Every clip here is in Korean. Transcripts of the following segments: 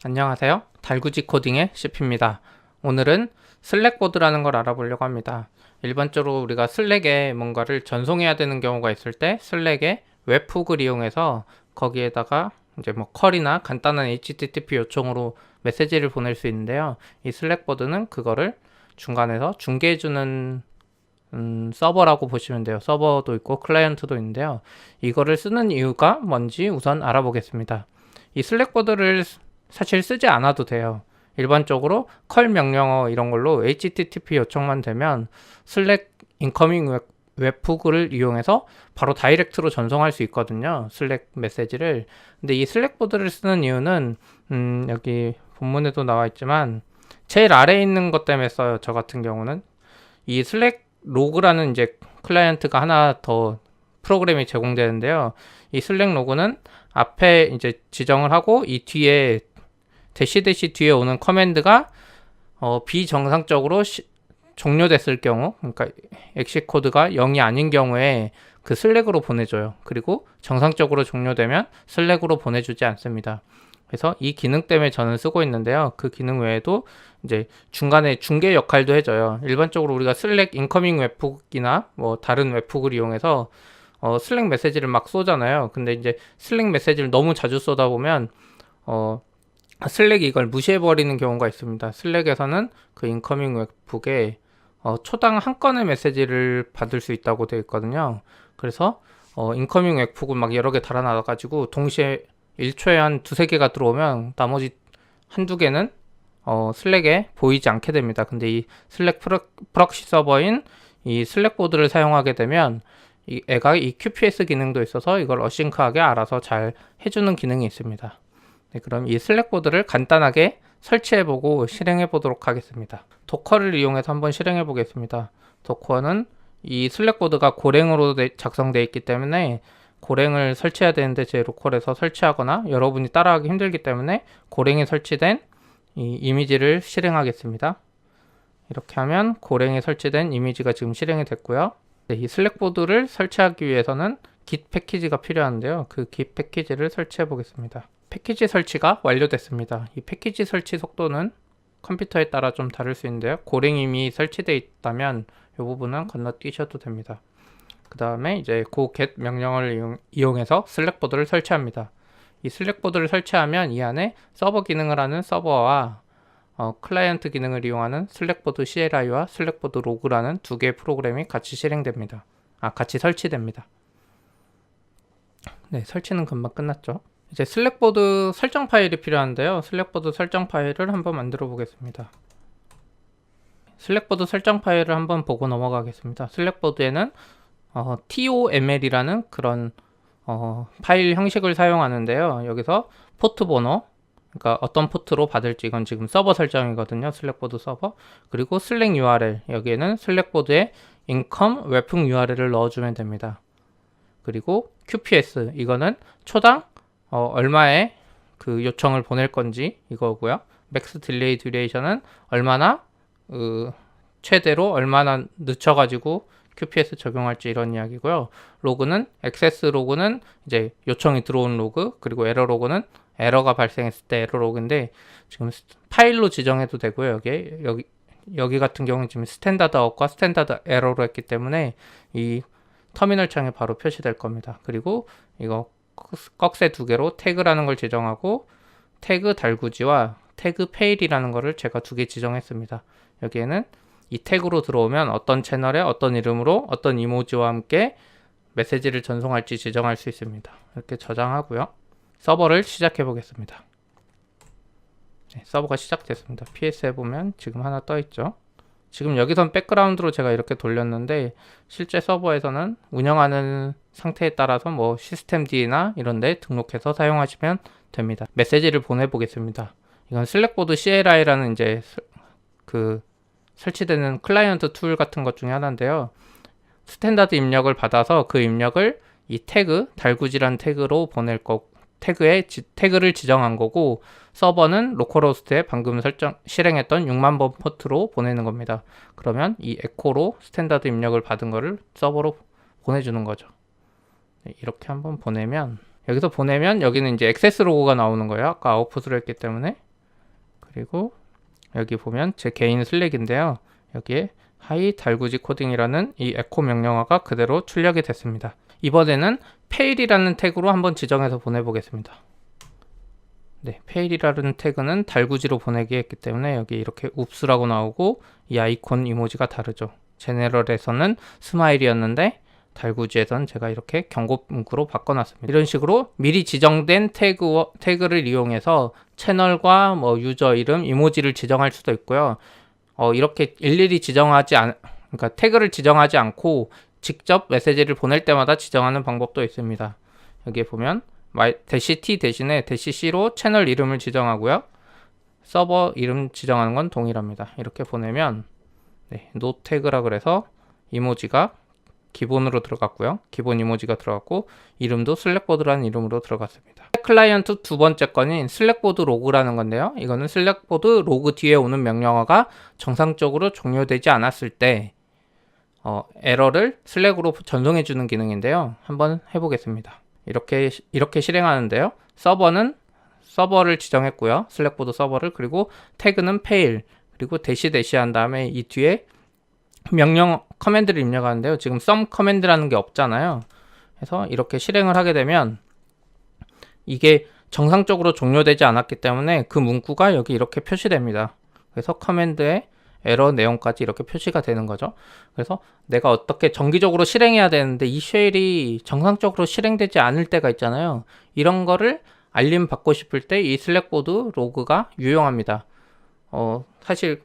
안녕하세요. 달구지 코딩의 CP입니다. 오늘은 슬랙보드라는 걸 알아보려고 합니다. 일반적으로 우리가 슬랙에 뭔가를 전송해야 되는 경우가 있을 때 슬랙에 웹훅을 이용해서 거기에다가 이제 뭐 컬이나 간단한 HTTP 요청으로 메시지를 보낼 수 있는데요. 이 슬랙보드는 그거를 중간에서 중개해주는 서버라고 보시면 돼요. 서버도 있고 클라이언트도 있는데요. 이거를 쓰는 이유가 뭔지 우선 알아보겠습니다. 이 슬랙보드를 사실 쓰지 않아도 돼요. 일반적으로 컬 명령어 이런 걸로 HTTP 요청만 되면 슬랙 인커밍 웹훅을 이용해서 바로 다이렉트로 전송할 수 있거든요. 슬랙 메시지를. 근데 이 슬랙보드를 쓰는 이유는 여기 본문에도 나와 있지만 제일 아래에 있는 것 때문에 써요. 저 같은 경우는 이 슬랙 로그라는 이제 클라이언트가 하나 더 프로그램이 제공되는데요. 이 슬랙 로그는 앞에 이제 지정을 하고 이 뒤에 대시 뒤에 오는 커맨드가 비정상적으로 종료됐을 경우, 그러니까 엑시 코드가 0이 아닌 경우에 그 슬랙으로 보내줘요. 그리고 정상적으로 종료되면 슬랙으로 보내주지 않습니다. 그래서 이 기능 때문에 저는 쓰고 있는데요. 그 기능 외에도 이제 중간에 중개 역할도 해줘요. 일반적으로 우리가 슬랙 인커밍 웹훅이나 뭐 다른 웹훅을 이용해서 슬랙 메시지를 막 쏘잖아요. 근데 이제 슬랙 메시지를 너무 자주 쏘다 보면 슬랙이 이걸 무시해버리는 경우가 있습니다. 슬랙에서는 그 인커밍 웹북에 초당 한 건의 메시지를 받을 수 있다고 되어 있거든요. 그래서 인커밍 웹북은 막 여러 개 달아놔가지고 동시에 1초에 한 두세 개가 들어오면 나머지 한두 개는 슬랙에 보이지 않게 됩니다. 근데 이 슬랙 프럭시 서버인 이 슬랙보드를 사용하게 되면 이 애가 이 QPS 기능도 있어서 이걸 어싱크하게 알아서 잘 해주는 기능이 있습니다. 네, 그럼 이 슬랙보드를 간단하게 설치해보고 실행해보도록 하겠습니다. 도커를 이용해서 한번 실행해보겠습니다. 도커는 이 슬랙보드가 고랭으로 작성되어 있기 때문에 고랭을 설치해야 되는데 제 로컬에서 설치하거나 여러분이 따라하기 힘들기 때문에 고랭에 설치된 이 이미지를 실행하겠습니다. 이렇게 하면 고랭에 설치된 이미지가 지금 실행이 됐고요. 네, 이 슬랙보드를 설치하기 위해서는 git 패키지가 필요한데요. 그 git 패키지를 설치해 보겠습니다. 패키지 설치가 완료됐습니다. 이 패키지 설치 속도는 컴퓨터에 따라 좀 다를 수 있는데요. 고랭이 이미 설치되어 있다면 이 부분은 건너뛰셔도 됩니다. 그 다음에 이제 get 명령을 이용해서 슬랙보드를 설치합니다. 이 슬랙보드를 설치하면 이 안에 서버 기능을 하는 서버와 클라이언트 기능을 이용하는 슬랙보드 CLI와 슬랙보드 로그라는 두 개의 프로그램이 같이 실행됩니다. 같이 설치됩니다. 네, 설치는 금방 끝났죠. 이제 슬랙보드 설정 파일이 필요한데요. 슬랙보드 설정 파일을 한번 만들어 보겠습니다. 슬랙보드 설정 파일을 한번 보고 넘어가겠습니다. 슬랙보드에는 TOML이라는 그런 파일 형식을 사용하는데요. 여기서 포트 번호, 그러니까 어떤 포트로 받을지 이건 지금 서버 설정이거든요. 슬랙보드 서버. 그리고 슬랙 URL, 여기에는 슬랙보드에 income 웹풍 URL을 넣어주면 됩니다. 그리고 QPS, 이거는 초당 얼마의 그 요청을 보낼 건지 이거고요. 맥스 딜레이 듀레이션은 얼마나 최대로 얼마나 늦춰가지고 QPS 적용할지 이런 이야기고요. 로그는 액세스 로그는 이제 요청이 들어온 로그, 그리고 에러 로그는 에러가 발생했을 때 에러 로그인데 지금 파일로 지정해도 되고요. 여기 같은 경우는 지금 스탠다드 아웃과 스탠다드 에러로 했기 때문에 이 터미널 창에 바로 표시될 겁니다. 그리고 이거 꺽쇠 두 개로 태그라는 걸 지정하고 태그 달구지와 태그 페일이라는 거를 제가 두 개 지정했습니다. 여기에는 이 태그로 들어오면 어떤 채널에 어떤 이름으로 어떤 이모지와 함께 메시지를 전송할지 지정할 수 있습니다. 이렇게 저장하고요. 서버를 시작해 보겠습니다. 네, 서버가 시작됐습니다. PS 해보면 지금 하나 떠 있죠. 지금 여기선 백그라운드로 제가 이렇게 돌렸는데 실제 서버에서는 운영하는 상태에 따라서 뭐 시스템D나 이런 데 등록해서 사용하시면 됩니다. 메시지를 보내보겠습니다. 이건 슬랙보드 CLI라는 이제 그 설치되는 클라이언트 툴 같은 것 중에 하나인데요. 스탠다드 입력을 받아서 그 입력을 이 태그, 달구지란 태그로 보낼 거, 태그를 지정한 거고, 서버는 로컬호스트에 방금 실행했던 6만 번 포트로 보내는 겁니다. 그러면 이 에코로 스탠다드 입력을 받은 거를 서버로 보내주는 거죠. 이렇게 한번 보내면, 여기서 보내면 여기는 이제 액세스 로고가 나오는 거예요. 아까 아웃풋으로 했기 때문에. 그리고 여기 보면 제 개인 슬랙인데요. 여기에 하이 달구지 코딩이라는 이 에코 명령어가 그대로 출력이 됐습니다. 이번에는 fail이라는 태그로 한번 지정해서 보내보겠습니다. 네, fail이라는 태그는 달구지로 보내기 했기 때문에 여기 이렇게 웁스라고 나오고 이 아이콘 이모지가 다르죠. 제네럴에서는 스마일이었는데 달구지에선 제가 이렇게 경고 문구로 바꿔놨습니다. 이런 식으로 미리 지정된 태그를 이용해서 채널과 뭐 유저 이름, 이모지를 지정할 수도 있고요. 이렇게 일일이 그러니까 태그를 지정하지 않고 직접 메시지를 보낼 때마다 지정하는 방법도 있습니다. 여기에 보면 -t 대신에 -c로 채널 이름을 지정하고요. 서버 이름 지정하는 건 동일합니다. 이렇게 보내면 노 태그라 그래서 이모지가 기본으로 들어갔고요. 기본 이모지가 들어갔고 이름도 슬랙보드라는 이름으로 들어갔습니다. 클라이언트 두 번째 건인 슬랙보드 로그라는 건데요. 이거는 슬랙보드 로그 뒤에 오는 명령어가 정상적으로 종료되지 않았을 때 에러를 슬랙으로 전송해 주는 기능인데요. 한번 해보겠습니다. 이렇게 실행하는데요. 서버를 지정했고요. 슬랙보드 서버를. 그리고 태그는 fail. 그리고 대시 한 다음에 이 뒤에 명령 커맨드를 입력하는데요. 지금 some 커맨드라는 게 없잖아요. 그래서 이렇게 실행을 하게 되면 이게 정상적으로 종료되지 않았기 때문에 그 문구가 여기 이렇게 표시됩니다. 그래서 커맨드에 에러 내용까지 이렇게 표시가 되는 거죠. 그래서 내가 어떻게 정기적으로 실행해야 되는데 이 쉘이 정상적으로 실행되지 않을 때가 있잖아요. 이런 거를 알림 받고 싶을 때 이 슬랙보드 로그가 유용합니다. 사실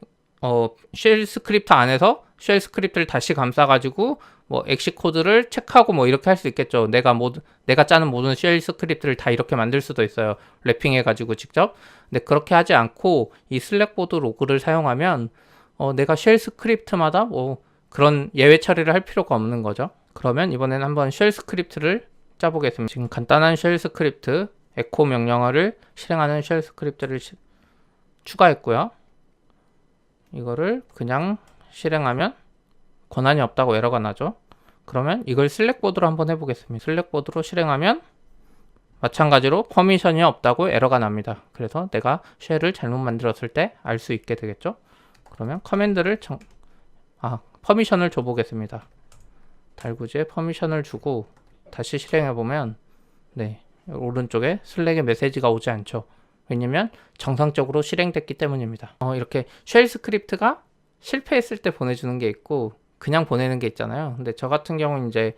쉘 스크립트 안에서 쉘 스크립트를 다시 감싸가지고 뭐 엑시 코드를 체크하고 뭐 이렇게 할 수 있겠죠. 내가 짜는 모든 쉘 스크립트를 다 이렇게 만들 수도 있어요. 랩핑해가지고 직접. 근데 그렇게 하지 않고 이 슬랙보드 로그를 사용하면 내가 쉘 스크립트마다 뭐 그런 예외 처리를 할 필요가 없는 거죠. 그러면 이번에는 한번 쉘 스크립트를 짜보겠습니다. 지금 간단한 쉘 스크립트 에코 명령어를 실행하는 쉘 스크립트를 추가했고요. 이거를 그냥 실행하면 권한이 없다고 에러가 나죠. 그러면 이걸 슬랙보드로 한번 해보겠습니다. 슬랙보드로 실행하면 마찬가지로 퍼미션이 없다고 에러가 납니다. 그래서 내가 쉘을 잘못 만들었을 때 알 수 있게 되겠죠. 그러면 커맨드를 퍼미션을 줘보겠습니다. 달구지에 퍼미션을 주고 다시 실행해보면 오른쪽에 슬랙에 메시지가 오지 않죠. 왜냐면 정상적으로 실행됐기 때문입니다. 이렇게 쉘 스크립트가 실패했을 때 보내주는 게 있고 그냥 보내는 게 있잖아요. 근데 저 같은 경우는 이제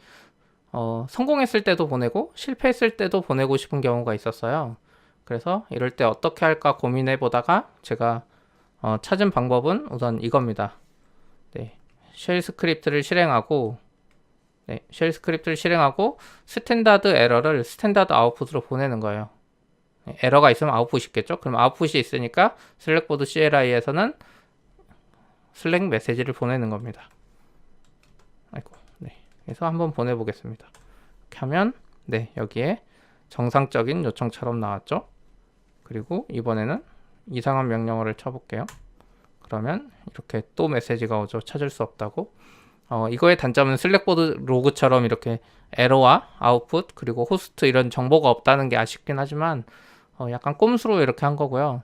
성공했을 때도 보내고 실패했을 때도 보내고 싶은 경우가 있었어요. 그래서 이럴 때 어떻게 할까 고민해 보다가 제가 찾은 방법은 우선 이겁니다. 쉘 스크립트를 실행하고 스탠다드 에러를 스탠다드 아웃풋으로 보내는 거예요. 에러가 있으면 아웃풋이 있겠죠? 그럼 아웃풋이 있으니까 슬랙보드 CLI에서는 슬랙 메시지를 보내는 겁니다. 그래서 한번 보내보겠습니다. 이렇게 하면 여기에 정상적인 요청처럼 나왔죠? 그리고 이번에는 이상한 명령어를 쳐볼게요. 그러면 이렇게 또 메시지가 오죠. 찾을 수 없다고. 이거의 단점은 슬랙보드 로그처럼 이렇게 에러와 아웃풋 그리고 호스트 이런 정보가 없다는 게 아쉽긴 하지만 약간 꼼수로 이렇게 한 거고요.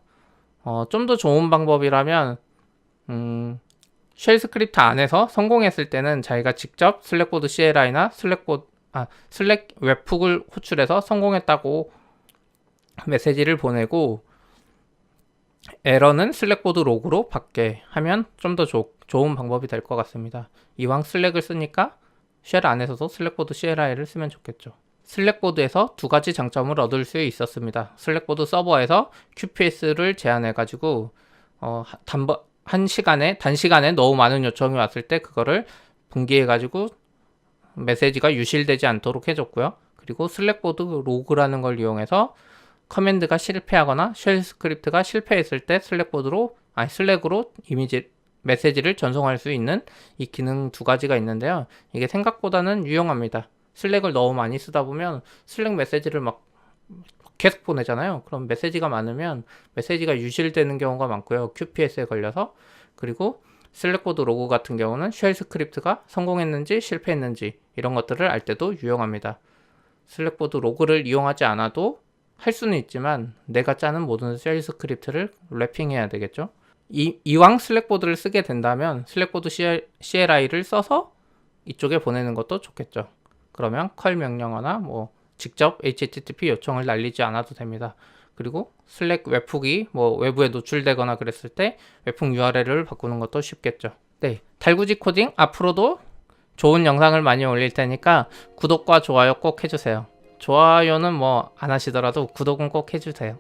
좀 더 좋은 방법이라면 쉘 스크립트 안에서 성공했을 때는 자기가 직접 슬랙보드 CLI나 슬랙 웹훅을 호출해서 성공했다고 메시지를 보내고 에러는 슬랙보드 로그로 받게 하면 좀 더 좋은 방법이 될 것 같습니다. 이왕 슬랙을 쓰니까 쉘 안에서도 슬랙보드 CLI를 쓰면 좋겠죠. 슬랙보드에서 두 가지 장점을 얻을 수 있었습니다. 슬랙보드 서버에서 QPS를 제한해가지고 단시간에 너무 많은 요청이 왔을 때 그거를 분기해가지고 메시지가 유실되지 않도록 해줬고요. 그리고 슬랙보드 로그라는 걸 이용해서 커맨드가 실패하거나 쉘 스크립트가 실패했을 때 슬랙으로 메시지를 전송할 수 있는 이 기능 두 가지가 있는데요. 이게 생각보다는 유용합니다. 슬랙을 너무 많이 쓰다 보면 슬랙 메시지를 막 계속 보내잖아요. 그럼 메시지가 많으면 메시지가 유실되는 경우가 많고요. QPS에 걸려서. 그리고 슬랙보드 로그 같은 경우는 쉘 스크립트가 성공했는지 실패했는지 이런 것들을 알 때도 유용합니다. 슬랙보드 로그를 이용하지 않아도 할 수는 있지만 내가 짜는 모든 쉘 스크립트를 랩핑해야 되겠죠. 이왕 슬랙보드를 쓰게 된다면 슬랙보드 CLI를 써서 이쪽에 보내는 것도 좋겠죠. 그러면 컬 명령어나 뭐 직접 HTTP 요청을 날리지 않아도 됩니다. 그리고 슬랙 웹훅이 뭐 외부에 노출되거나 그랬을 때 웹훅 URL을 바꾸는 것도 쉽겠죠. 네, 달구지 코딩 앞으로도 좋은 영상을 많이 올릴 테니까 구독과 좋아요 꼭 해주세요. 좋아요는 뭐 안 하시더라도 구독은 꼭 해주세요.